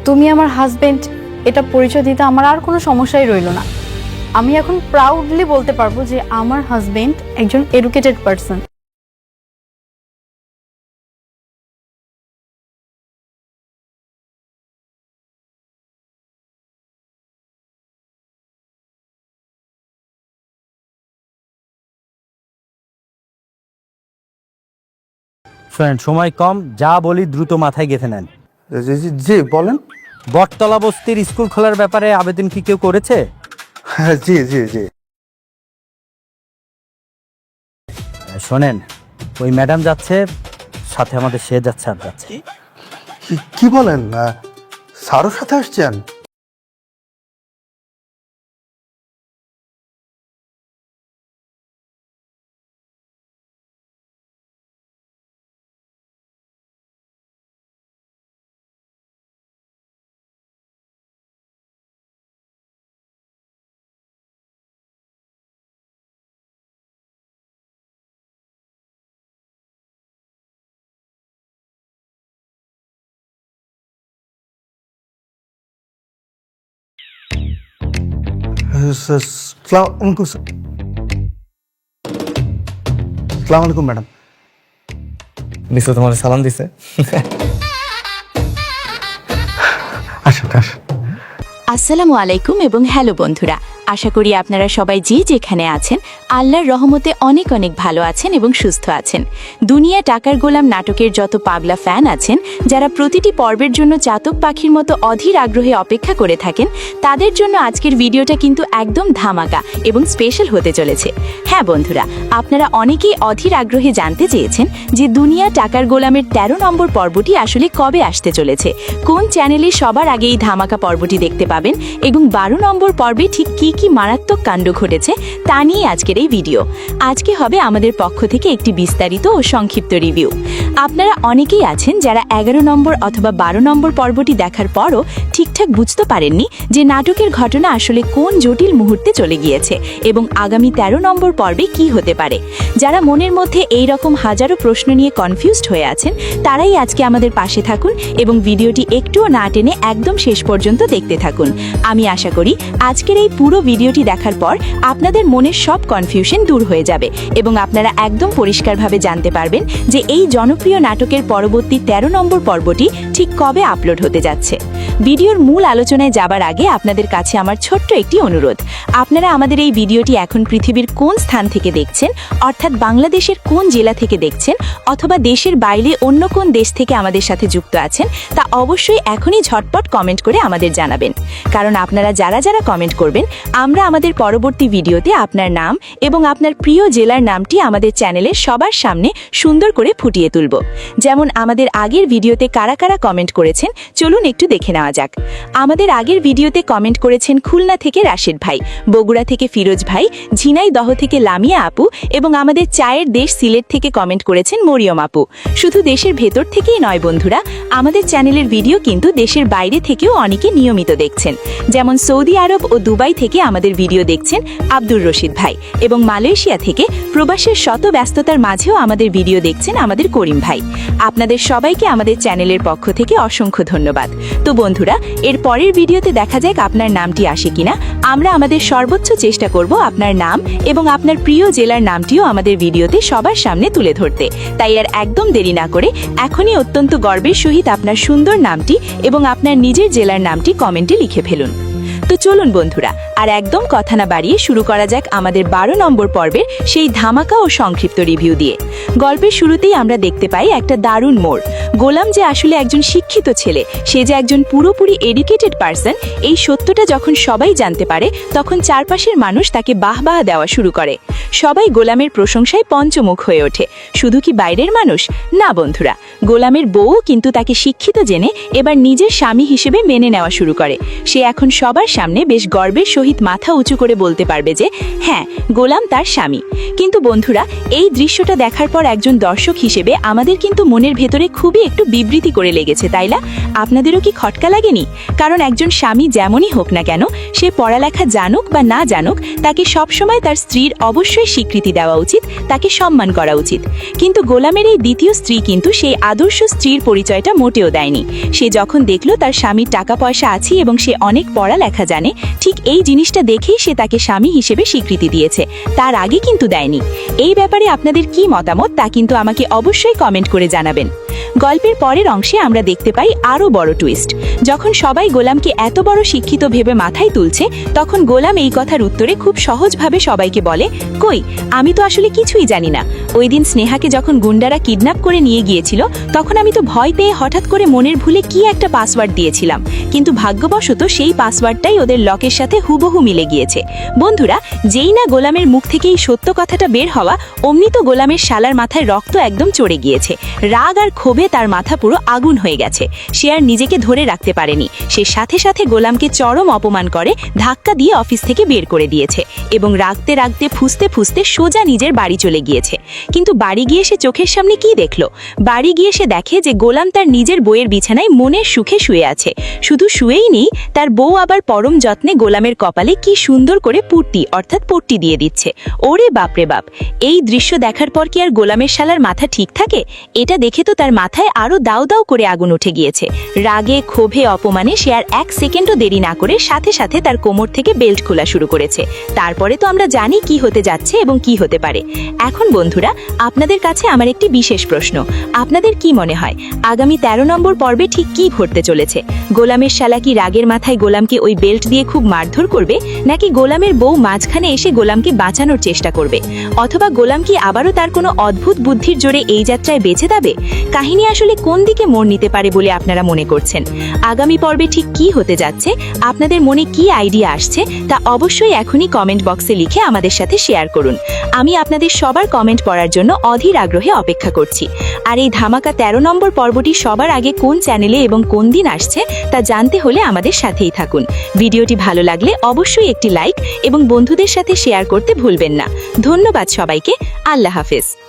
তুমি আমার হাজবেন্ড এটা পরিচয় দিতে আমার আর কোনো সমস্যাই রইল না। আমি এখন প্রাউডলি বলতে পারবো যে আমার হাজবেন্ড একজন এডুকেটেড পারসন। শোনেন, সময় কম, যা বলি দ্রুত মাথায় গেঁথে নেন। জি জি জি বলেন। বটতলা বস্তির স্কুল খোলার ব্যাপারে আবেদন কি কেউ করেছে? হ্যাঁ জি জি জি। শোনেন, ওই ম্যাডাম যাচ্ছে, সাথে আমাদের সে যাচ্ছে আর যাচ্ছে। কি বলেন, স্যারও সাথে আসছেন? সালাম আলাইকুম ম্যাডাম। নিশ্চয় তোমার সালাম দিছে। আসুন আসুন। আসসালামু আলাইকুম এবং হ্যালো বন্ধুরা, আশা করি আপনারা সবাই যে যেখানে আছেন আল্লাহর রহমতে অনেক অনেক ভালো আছেন এবং সুস্থ আছেন। দুনিয়া টাকার গোলাম নাটকের যত পাগলা ফ্যান আছেন, যারা প্রতিটি পর্বের জন্য চাতক পাখির মতো অধীর আগ্রহে অপেক্ষা করে থাকেন, তাদের জন্য আজকের ভিডিওটা কিন্তু একদম ধামাকা এবং স্পেশাল হতে চলেছে। হ্যাঁ বন্ধুরা, আপনারা অনেকেই অধীর আগ্রহে জানতে চেয়েছেন যে দুনিয়া টাকার গোলামের ১৩ নম্বর পর্বটি আসলে কবে আসতে চলেছে, কোন চ্যানেলে সবার আগে এই ধামাকা পর্বটি দেখতে পাবেন এবং ১২ নম্বর পর্বে ঠিক কি কি মারাত্মক কাণ্ড ঘটেছে তা নিয়ে আজকের এই ভিডিও। আজকে হবে আমাদের পক্ষ থেকে একটি বিস্তারিত ও সংক্ষিপ্ত রিভিউ। আপনারা অনেকেই আছেন যারা ১১ নম্বর অথবা ১২ নম্বর পর্বটি দেখার পরও ঠিকঠাক বুঝতে পারেননি যে নাটকের ঘটনা আসলে কোন জটিল মুহূর্তে চলে গিয়েছে এবং আগামী ১৩ নম্বর পর্বে কি হতে পারে। যারা মনের মধ্যে এই রকম হাজারো প্রশ্ন নিয়ে কনফিউজড হয়ে আছেন, তারাই আজকে আমাদের পাশে থাকুন এবং ভিডিওটি একটুও না টেনে একদম শেষ পর্যন্ত দেখতে থাকুন। আমি আশা করি আজকের এই পুরো ভিডিওটি দেখার পর আপনাদের মনের সব কনফিউশন দূর হয়ে যাবে এবং আপনারা একদম পরিষ্কারভাবে জানতে পারবেন যে এই জনপ্রিয় নাটকের পরবর্তী ১৩ নম্বর পর্বটি ঠিক কবে আপলোড হতে যাচ্ছে। ভিডিওর মূল আলোচনায় যাবার আগে আপনাদের কাছে আমার ছোট্ট একটি অনুরোধ। আপনারা আমাদের এই ভিডিওটি এখন পৃথিবীর কোন স্থান থেকে দেখছেন, অর্থাৎ বাংলাদেশের কোন জেলা থেকে দেখছেন অথবা দেশের বাইরে অন্য কোন দেশ থেকে আমাদের সাথে যুক্ত আছেন, তা অবশ্যই এখনই ঝটপট কমেন্ট করে আমাদের জানাবেন। কারণ আপনারা যারা যারা কমেন্ট করবেন, আমরা আমাদের পরবর্তী ভিডিওতে আপনার নাম এবং আপনার প্রিয় জেলার নামটি আমাদের চ্যানেলে সবার সামনে সুন্দর করে ফুটিয়ে তুলব। যেমন আমাদের আগের ভিডিওতে কারা কারা কমেন্ট করেছেন, চলুন একটু দেখে নেওয়া যাক। আমাদের আগের ভিডিওতে কমেন্ট করেছেন খুলনা থেকে রাশেদ ভাই, বগুড়া থেকে ফিরোজ ভাই, ঝিনাইদহ থেকে লামিয়া আপু এবং আমাদের চায়ের দেশ সিলেট থেকে কমেন্ট করেছেন মরিয়ম আপু। শুধু দেশের ভেতর থেকেই নয় বন্ধুরা, আমাদের চ্যানেলের ভিডিও কিন্তু দেশের বাইরে থেকেও অনেকে নিয়মিত দেখছেন। যেমন সৌদি আরব ও দুবাই থেকে আমাদের ভিডিও দেখছেন আব্দুর রশিদ ভাই এবং মালয়েশিয়া থেকে প্রবাসের শত ব্যস্ততার মাঝেও আমাদের ভিডিও দেখছেন আমাদের করিম ভাই। আপনাদের সবাইকে আমাদের চ্যানেলের পক্ষ থেকে অসংখ্য ধন্যবাদ। তো বন্ধুরা, এর পরের ভিডিওতে দেখা যাক আপনার নামটি আসে কিনা। আমরা আমাদের সর্বোচ্চ চেষ্টা করব আপনার নাম এবং আপনার প্রিয় জেলার নামটিও আমাদের ভিডিওতে সবার সামনে তুলে ধরতে। তাই আর একদম দেরি না করে এখনই অত্যন্ত গর্বের সহিত আপনার সুন্দর নামটি এবং আপনার নিজের জেলার নামটি কমেন্টে লিখে ফেলুন। তো চলুন বন্ধুরা, আর একদম কথা না বাড়িয়ে শুরু করা যাক আমাদের ১২ নম্বর পর্বের সেই ধামাকা ও সংক্ষিপ্ত রিভিউ দিয়ে। গল্পের শুরুতেই আমরা দেখতে পাই একটা দারুণ মোড়। গোলাম যে আসলে একজন শিক্ষিত ছেলে, সে যে একজন পুরোপুরি এডুকেটেড পারসন, এই সত্যটা যখন সবাই জানতে পারে, তখন চারপাশের মানুষ তাকে বাহবাহ দেওয়া শুরু করে। সবাই গোলামের প্রশংসায় পঞ্চমুখ হয়ে ওঠে। শুধু কি বাইরের মানুষ? না বন্ধুরা, গোলামের বউ কিন্তু তাকে শিক্ষিত জেনে এবার নিজের স্বামী হিসেবে মেনে নেওয়া শুরু করে। সে এখন সবার সামনে সামনে বেশ গর্বের সহিত মাথা উঁচু করে বলতে পারবে যে হ্যাঁ, গোলাম তার স্বামী। কিন্তু বন্ধুরা, এই দৃশ্যটা দেখার পর একজন দর্শক হিসেবে আমাদের কিন্তু মনের ভেতরে খুবই একটু বিবৃতি করে লেগেছে, তাই না? আপনাদেরও কি খটকা লাগেনি? কারণ একজন স্বামী যেমনই হোক না কেন, সে পড়ালেখা জানুক বা না জানুক, তাকে সবসময় তার স্ত্রীর অবশ্যই স্বীকৃতি দেওয়া উচিত, তাকে সম্মান করা উচিত। কিন্তু গোলামের এই দ্বিতীয় স্ত্রী কিন্তু সেই আদর্শ স্ত্রীর পরিচয়টা মোটেও দেয়নি। সে যখন দেখলো তার স্বামীর টাকা পয়সা আছে এবং সে অনেক পড়ালেখা জানে, ঠিক এই জিনিসটা দেখেই সে তাকে স্বামী হিসেবে স্বীকৃতি দিয়েছে, তার আগে কিন্তু দেয়নি। এই ব্যাপারে আপনাদের কি মতামত তা কিন্তু আমাকে অবশ্যই কমেন্ট করে জানাবেন। গল্পের পরের অংশে আমরা দেখতে পাই আরও বড় টুইস্ট। যখন সবাই গোলামকে এত বড় শিক্ষিত ভেবে মাথায় তুলছে, তখন গোলাম এই কথার উত্তরে খুব সহজভাবে সবাইকে বলে, কই, আমি তো আসলে কিছুই জানি না। ওই দিন স্নেহাকে যখন গুন্ডারা কিডন্যাপ করে নিয়ে গিয়েছিল, তখন আমি তো ভয় পেয়ে হঠাৎ করে মনের ভুলে কি একটা পাসওয়ার্ড দিয়েছিলাম, কিন্তু ভাগ্যবশত সেই পাসওয়ার্ডটাই ওদের লকের সাথে হুবহু মিলে গিয়েছে। বন্ধুরা, যেই না গোলামের মুখ থেকে এই সত্য কথাটা বের হওয়া, অমনি তো গোলামের শালার মাথায় রক্ত একদম চড়ে গিয়েছে। রাগ আর ক্ষোভে তার মাথা পুরো আগুন হয়ে গেছে। সে আর নিজেকে ধরে রাখতে পারেনি। সে সাথে সাথে গোলামকে চরম অপমান করে ধাক্কা দিয়ে অফিস থেকে বের করে দিয়েছে এবং রাগতে রাগতে ফুসতে ফুসতে সোজা নিজের বাড়ি চলে গিয়েছে। কিন্তু বাড়ি গিয়ে সে চোখের সামনে কি দেখলো? বাড়ি গিয়ে সে দেখে যে গোলাম তার নিজের বউয়ের বিছানায় মনের সুখে শুয়ে আছে। শুধু শুয়েই নেই, তার বউ আবার পরম যত্নে গোলামের কপালে কি সুন্দর করে পুট্টি অর্থাৎ পট্টি দিয়ে দিচ্ছে। ওরে বাপরে বাপ! এই দৃশ্য দেখার পর কি আর গোলামের শালার মাথা ঠিক থাকে? এটা দেখে তো তার মাথায় আরো দাউ দাউ করে আগুন উঠে গিয়েছে। রাগে ক্ষোভে অপমানে সে আর এক সেকেন্ডও দেরি না করে সাথে সাথে তার কোমর থেকে বেল্ট খোলা শুরু করেছে। তারপরে তো আমরা জানি কি হতে যাচ্ছে এবং কি হতে পারে। এখন বন্ধুরা, আপনাদের কাছে আমার একটি বিশেষ প্রশ্ন। আপনাদের কি মনে হয় আগামী 13 নম্বর পর্বে ঠিক কি ঘটতে চলেছে? গোলামের শালা কি রাগের মাথায় গোলামকে ওই বেল্ট দিয়ে খুব মারধর করবে, নাকি গোলামের বউ মাঝখানে এসে গোলামকে বাঁচানোর চেষ্টা করবে, অথবা গোলাম কি আবারও তার কোনো অদ্ভুত বুদ্ধির জোরে এই যাত্রায় বেঁচে যাবে? কাহিনী আসলে কোন দিকে মোড় নিতে পারে বলে আপনারা মনে করছেন? আগামী পর্বে ঠিক কি হতে যাচ্ছে, আপনাদের মনে কি আইডিয়া আসছে, তা অবশ্যই এখনই কমেন্ট বক্সে লিখে আমাদের সাথে শেয়ার করুন। আমি আপনাদের সবার কমেন্ট পড়ার জন্য অধীর আগ্রহে অপেক্ষা করছি। আর এই ধামাকা 13 নম্বর পর্বটি সবার আগে কোন চ্যানেলে এবং কোন দিন আসছে তা জানতে হলে আমাদের সাথেই থাকুন। ভিডিওটি ভালো লাগলে অবশ্যই একটি লাইক এবং বন্ধুদের সাথে শেয়ার করতে ভুলবেন না। ধন্যবাদ সবাইকে। আল্লাহ হাফেজ।